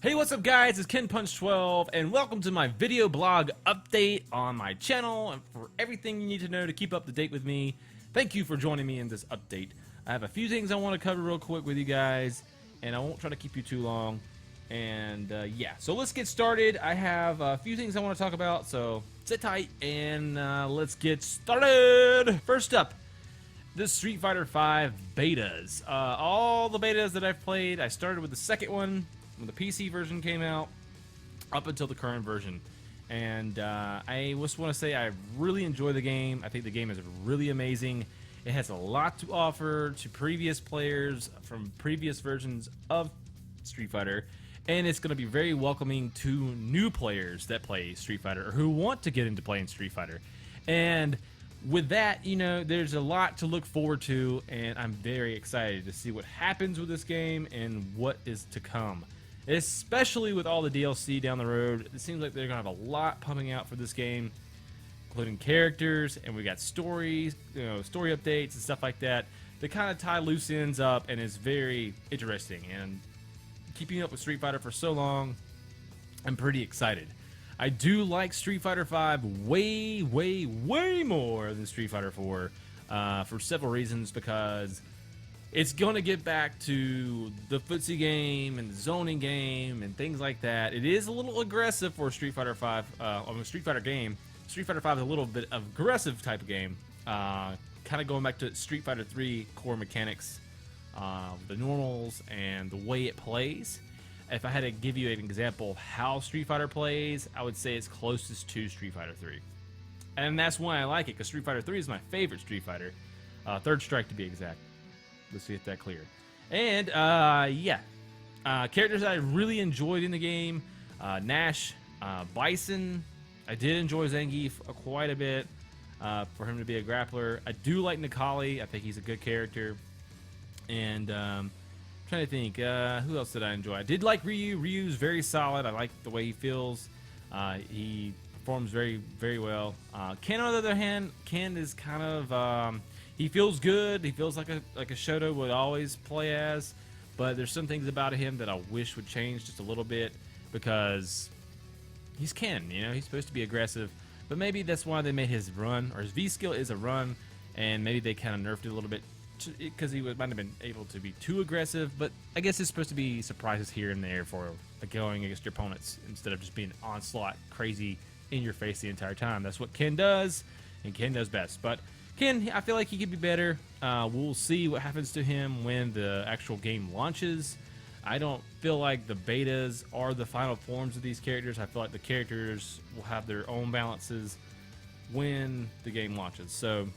Hey, what's up guys, it's Ken Punch 12 and welcome to my video blog update on my channel and for everything you need to know to keep up to date with me. Thank you for joining me in this update. I have a few things I want to cover real quick with you guys and I won't try to keep you too long. And yeah, so let's get started. I have a few things I want to talk about, so sit tight and let's get started. First up, the Street Fighter 5 betas. All the betas that I've played, I started with the second one when the PC version came out up until the current version, and I just want to say I really enjoy the game. I think the game is really amazing. It has a lot to offer to previous players from previous versions of Street Fighter, and it's going to be very welcoming to new players that play Street Fighter or who want to get into playing Street Fighter. And with that, you know, there's a lot to look forward to, and I'm very excited to see what happens with this game and what is to come. Especially with all the DLC down the road, it seems like they're going to have a lot pumping out for this game, including characters, and we got stories, you know, story updates and stuff like that. They kind of tie loose ends up, and it's very interesting. And keeping up with Street Fighter for so long, I'm pretty excited. I do like Street Fighter 5 way more than Street Fighter 4 for several reasons, because it's going to get back to the footsie game and the zoning game and things like that. It is a little aggressive for a Street Fighter 5, a Street Fighter game. Street Fighter 5 is a little bit of aggressive type of game, kind of going back to Street Fighter 3 core mechanics, the normals and the way it plays. If I had to give you an example of how Street Fighter plays, I would say it's closest to Street Fighter 3. And that's why I like it, because Street Fighter 3 is my favorite Street Fighter. Third Strike to be exact. Let's get that clear. And, yeah. Characters that I really enjoyed in the game. Nash, Bison. I did enjoy Zangief quite a bit for him to be a grappler. I do like Nikali. I think he's a good character. And, trying to think, who else did I enjoy? I did like Ryu. Ryu's very solid. I like the way he feels. He performs very well. Ken, on the other hand, Ken is kind of, he feels good. He feels like a Shoto would always play as, but there's some things about him that I wish would change just a little bit, because he's Ken, you know, he's supposed to be aggressive, but maybe that's why they made his run, or his V skill is a run, and maybe they kind of nerfed it a little bit because he might have been able to be too aggressive. But I guess it's supposed to be surprises here and there for going against your opponents instead of just being onslaught crazy in your face the entire time. That's what Ken does, and Ken does best. But Ken, I feel like he could be better. We'll see what happens to him when the actual game launches. I don't feel like the betas are the final forms of these characters. I feel like the characters will have their own balances when the game launches. So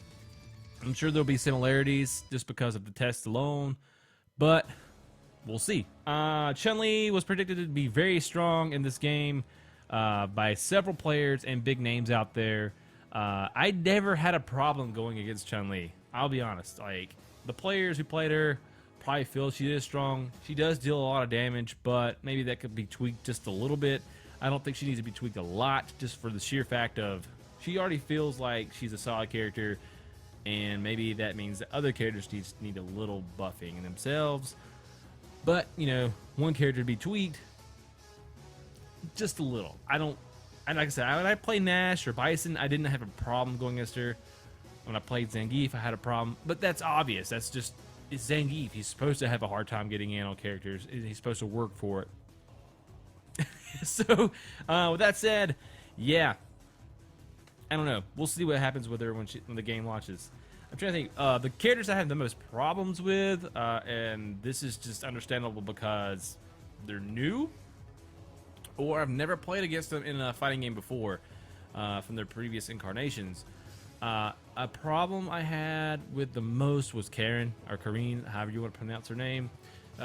I'm sure there'll be similarities just because of the test alone, but we'll see. Chun-Li was predicted to be very strong in this game by several players and big names out there. I never had a problem going against Chun-Li. I'll be honest. Like, the players who played her probably feel she is strong. She does deal a lot of damage, but maybe that could be tweaked just a little bit. I don't think she needs to be tweaked a lot, just for the sheer fact of she already feels like she's a solid character, and maybe that means that other characters need a little buffing in themselves. But, you know, one character to be tweaked just a little. And like I said, when I played Nash or Bison, I didn't have a problem going against her. When I played Zangief, I had a problem. But that's obvious. That's just, it's Zangief. He's supposed to have a hard time getting in on characters. He's supposed to work for it. So, with that said, yeah. I don't know. We'll see what happens with her when the game launches. I'm trying to think. The characters I have the most problems with, and this is just understandable because they're new, or I've never played against them in a fighting game before from their previous incarnations. A problem I had with the most was Karen, or Karine, however you want to pronounce her name.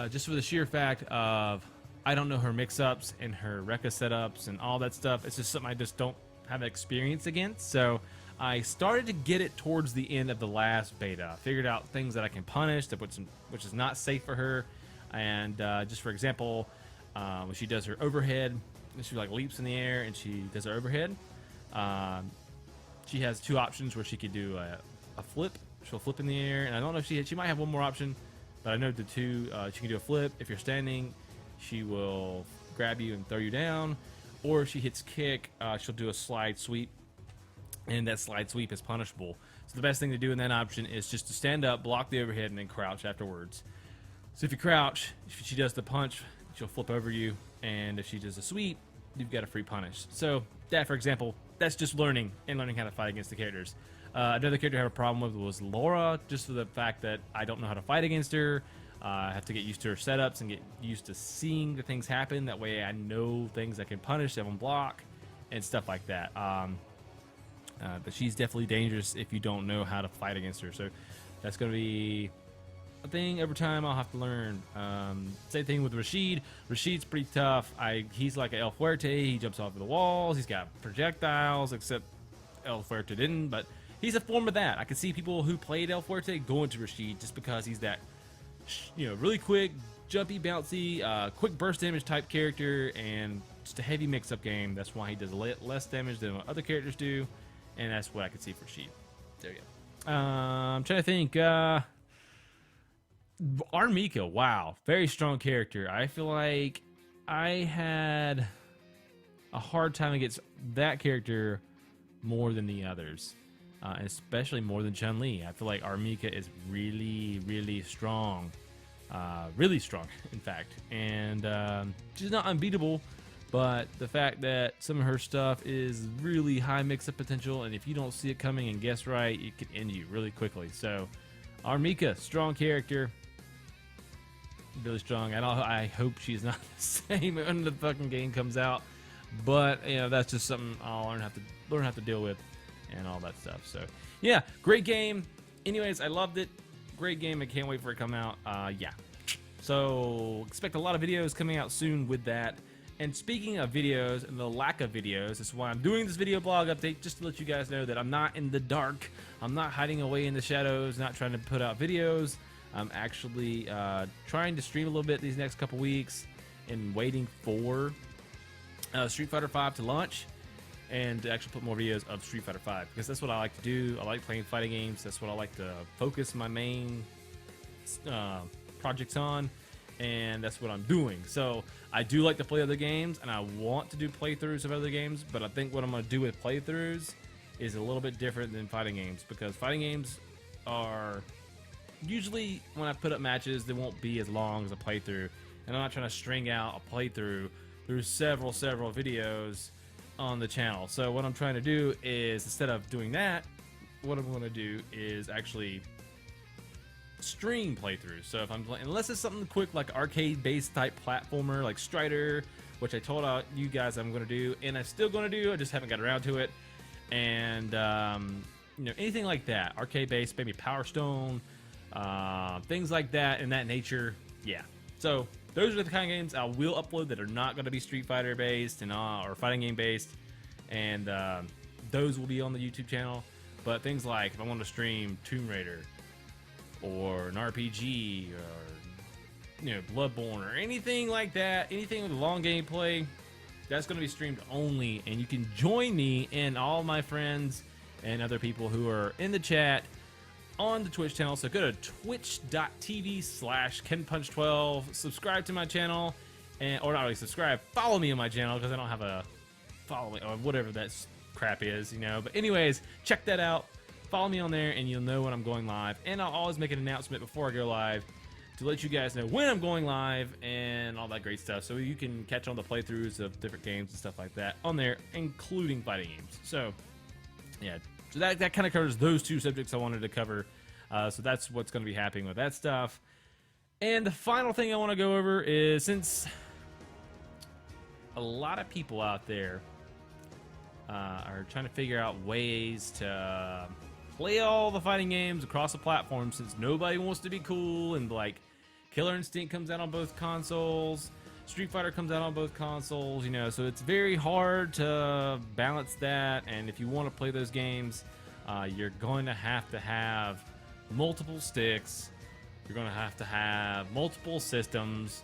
Just for the sheer fact of I don't know her mix-ups and her Rekka setups and all that stuff. It's just something I just don't have experience against. So I started to get it towards the end of the last beta. I figured out things that I can punish, which is not safe for her. And just for example, when she does her overhead, she like leaps in the air and she does her overhead. She has two options where she could do a flip. She'll flip in the air, and I don't know if she might have one more option, but I know the two. She can do a flip. If you're standing, she will grab you and throw you down, or if she hits kick, she'll do a slide sweep, and that slide sweep is punishable. So the best thing to do in that option is just to stand up, block the overhead, and then crouch afterwards. So if you crouch, if she does the punch, she'll flip over you, and if she does a sweep, you've got a free punish. So that, for example, that's just learning how to fight against the characters. Another character I had a problem with was Laura, just for the fact that I don't know how to fight against her. I have to get used to her setups and get used to seeing the things happen. That way I know things I can punish, that will block, and stuff like that. But she's definitely dangerous if you don't know how to fight against her. So that's going to be a thing over time I'll have to learn. Same thing with Rashid. Rashid's pretty tough. He's like an El Fuerte. He jumps off of the walls. He's got projectiles, except El Fuerte didn't. But he's a form of that. I can see people who played El Fuerte going to Rashid just because he's that, really quick, jumpy, bouncy, quick burst damage type character, and just a heavy mix-up game. That's why he does less damage than what other characters do, and that's what I could see for Rashid. There you go. I'm trying to think. Armika, wow, very strong character. I feel like I had a hard time against that character more than the others, and especially more than Chun-Li. I feel like Armika is really, really strong, in fact, and she's not unbeatable, but the fact that some of her stuff is really high mix-up potential, and if you don't see it coming and guess right, it could end you really quickly. So Armika, strong character. Really strong. I hope she's not the same when the fucking game comes out, but that's just something I'll have to deal with, and all that stuff. So yeah, great game. Anyways, I loved it. Great game. I can't wait for it to come out. Yeah. So expect a lot of videos coming out soon with that. And speaking of videos and the lack of videos, this is why I'm doing this video blog update, just to let you guys know that I'm not in the dark. I'm not hiding away in the shadows, not trying to put out videos. I'm actually trying to stream a little bit these next couple weeks and waiting for Street Fighter 5 to launch and to actually put more videos of Street Fighter 5, because that's what I like to do. I like playing fighting games. That's what I like to focus my main projects on, and that's what I'm doing. So I do like to play other games, and I want to do playthroughs of other games, but I think what I'm going to do with playthroughs is a little bit different than fighting games, because fighting games are... usually when I put up matches, they won't be as long as a playthrough, and I'm not trying to string out a playthrough through several videos on the channel. So what I'm trying to do is, instead of doing that, what I'm going to do is actually stream playthroughs. So if I'm playing, unless it's something quick like arcade-based type platformer like Strider, which I told you guys I'm going to do, and I'm still going to do, I just haven't got around to it, and anything like that, arcade-based, maybe Power Stone, things like that in that nature. Yeah, so those are the kind of games I will upload that are not going to be Street Fighter based and or fighting game based, and those will be on the YouTube channel. But things like if I want to stream Tomb Raider or an RPG or Bloodborne or anything like that, anything with long gameplay, that's going to be streamed only, and you can join me and all my friends and other people who are in the chat on the Twitch channel. So go to twitch.tv/KenPunch12, subscribe to my channel, or not really subscribe, follow me on my channel, because I don't have a following or whatever that crap is, but anyways, check that out, follow me on there, and you'll know when I'm going live. And I'll always make an announcement before I go live to let you guys know when I'm going live and all that great stuff, so you can catch on the playthroughs of different games and stuff like that on there, including fighting games. So yeah, so that kind of covers those two subjects I wanted to cover. So that's what's going to be happening with that stuff. And the final thing I want to go over is, since a lot of people out there are trying to figure out ways to play all the fighting games across the platform, since nobody wants to be cool, and like Killer Instinct comes out on both consoles, Street Fighter comes out on both consoles, so it's very hard to balance that. And if you want to play those games, you're going to have multiple sticks, you're going to have multiple systems,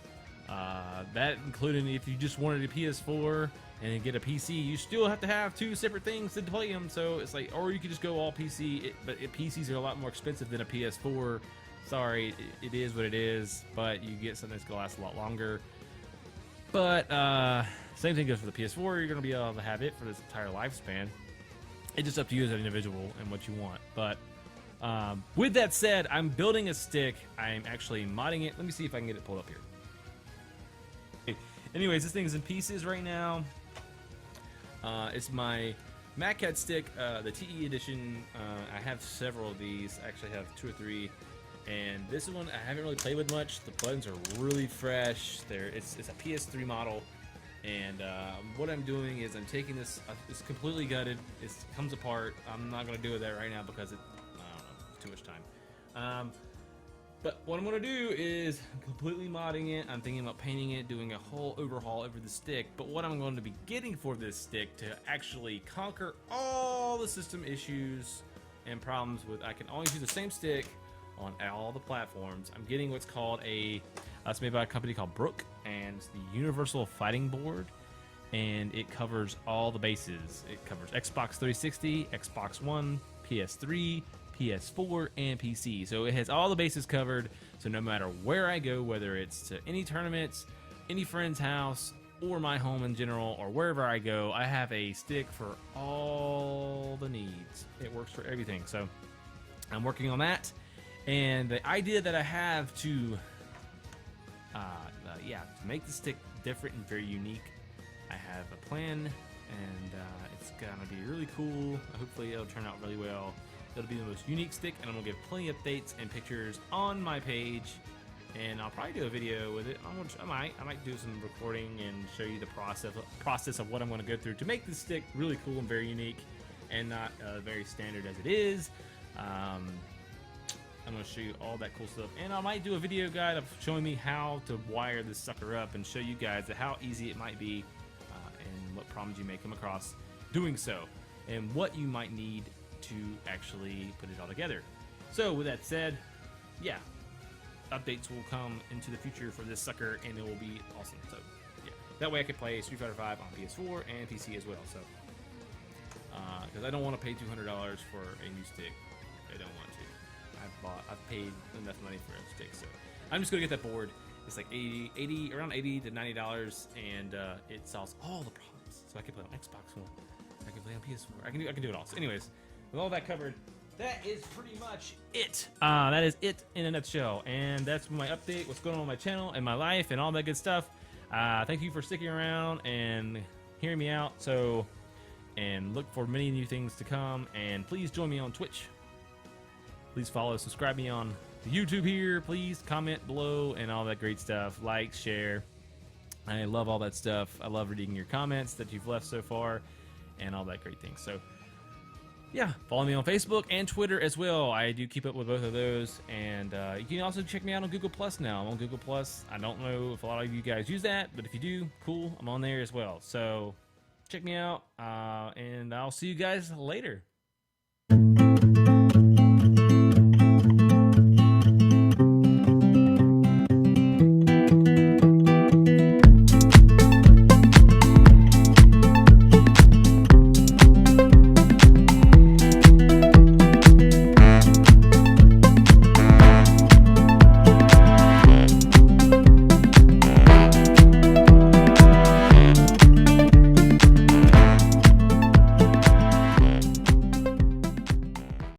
that including if you just wanted a PS4 and get a PC, you still have to have two separate things to play them. So it's like, or you could just go all PC, but PCs are a lot more expensive than a PS4. Sorry, it is what it is, but you get something that's going to last a lot longer. But same thing goes for the PS4. You're going to be able to have it for this entire lifespan. It's just up to you as an individual and what you want. But with that said, I'm building a stick. I'm actually modding it. Let me see if I can get it pulled up here. Okay. Anyways, this thing's in pieces right now. It's my MacCat stick, the TE edition. I have several of these. I actually have 2 or 3. And this one I haven't really played with much. The buttons are really fresh. It's a PS3 model. And what I'm doing is I'm taking this. It's completely gutted. It comes apart. I'm not going to do that right now because I don't know, it's too much time. But what I'm going to do is I'm completely modding it. I'm thinking about painting it, doing a whole overhaul over the stick. But what I'm going to be getting for this stick to actually conquer all the system issues and problems with, I can always use the same stick on all the platforms. I'm getting what's called it's made by a company called Brook, and it's the Universal Fighting Board, and it covers all the bases. It covers Xbox 360, Xbox One, PS3, PS4, and PC. So it has all the bases covered, so no matter where I go, whether it's to any tournaments, any friend's house, or my home in general, or wherever I go, I have a stick for all the needs. It works for everything. So I'm working on that. And the idea that I have to make the stick different and very unique, I have a plan, and it's gonna be really cool. Hopefully it'll turn out really well. It'll be the most unique stick, and I'm gonna give plenty of updates and pictures on my page, and I'll probably do a video with it. I might do some recording and show you the process of what I'm gonna go through to make this stick really cool and very unique, and not very standard as it is. I'm going to show you all that cool stuff, and I might do a video guide of showing me how to wire this sucker up and show you guys how easy it might be, and what problems you may come across doing so, and what you might need to actually put it all together. So with that said, yeah, updates will come into the future for this sucker, and it will be awesome. So yeah, that way I can play Street Fighter 5 on PS4 and PC as well. So because I don't want to pay $200 for a new stick. I don't want to. I've paid enough money for a stick, so I'm just gonna get that board. It's like around $80 to $90, and it solves all the problems. So I can play on Xbox One, I can play on PS4, I can do it all. So anyways, with all that covered, that is pretty much it. That is it in a nutshell, and that's my update, what's going on my channel and my life and all that good stuff. Thank you for sticking around and hearing me out. So, and look for many new things to come, and please join me on Twitch. Please follow, subscribe me on the YouTube here. Please comment below and all that great stuff. Like, share. I love all that stuff. I love reading your comments that you've left so far and all that great things. So, yeah, follow me on Facebook and Twitter as well. I do keep up with both of those. And you can also check me out on Google Plus now. I'm on Google Plus. I don't know if a lot of you guys use that, but if you do, cool. I'm on there as well. So, check me out, and I'll see you guys later.